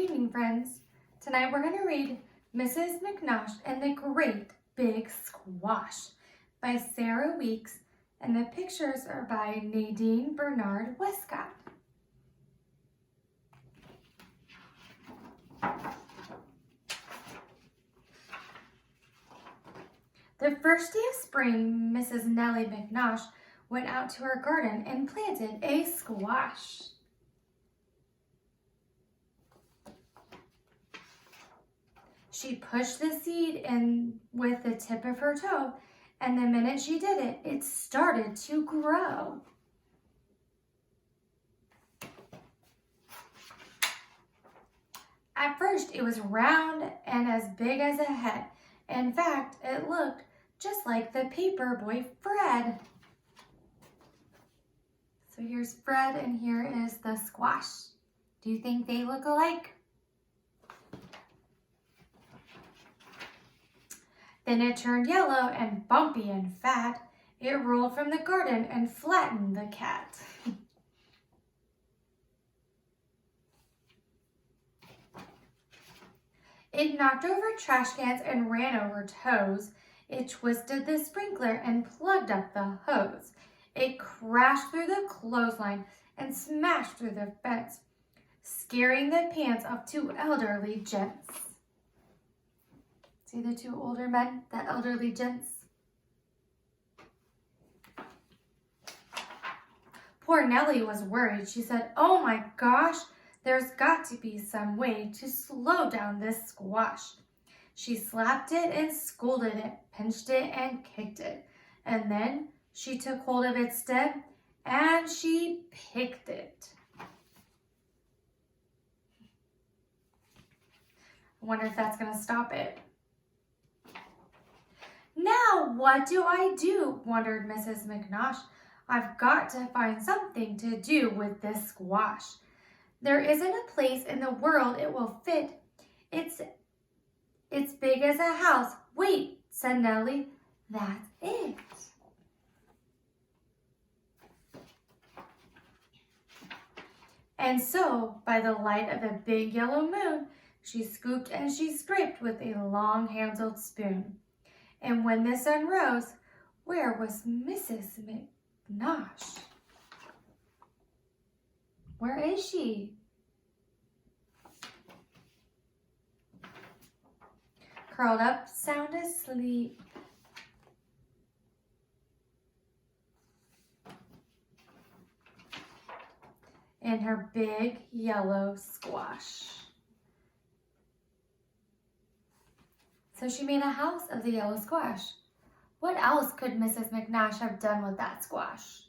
evening, friends. Tonight we're going to read Mrs. McNosh and the Great Big Squash by Sarah Weeks, and the pictures are by Nadine Bernard Westcott. The first day of spring, Mrs. Nellie McNosh went out to her garden and planted a squash. She pushed the seed in with the tip of her toe, and the minute she did it, it started to grow. At first, it was round and as big as a head. In fact, it looked just like the paper boy Fred. So here's Fred and here is the squash. Do you think they look alike? Then it turned yellow and bumpy and fat. It rolled from the garden and flattened the cat. It knocked over trash cans and ran over toes. It twisted the sprinkler and plugged up the hose. It crashed through the clothesline and smashed through the fence, scaring the pants of two elderly gents. See the two older men, the elderly gents? Poor Nellie was worried. She said, "Oh my gosh, there's got to be some way to slow down this squash." She slapped it and scolded it, pinched it and kicked it. And then she took hold of its stem and she picked it. I wonder if that's going to stop it. "Now what do I do?" wondered Mrs. McNosh. "I've got to find something to do with this squash. There isn't a place in the world it will fit. It's big as a house." "Wait," said Nellie. "That's it." And so, by the light of a big yellow moon, she scooped and she scraped with a long-handled spoon. And when the sun rose, where was Mrs. McNosh? Where is she? Curled up, sound asleep. In her big yellow squash. So she made a house of the yellow squash. What else could Mrs. McNosh have done with that squash?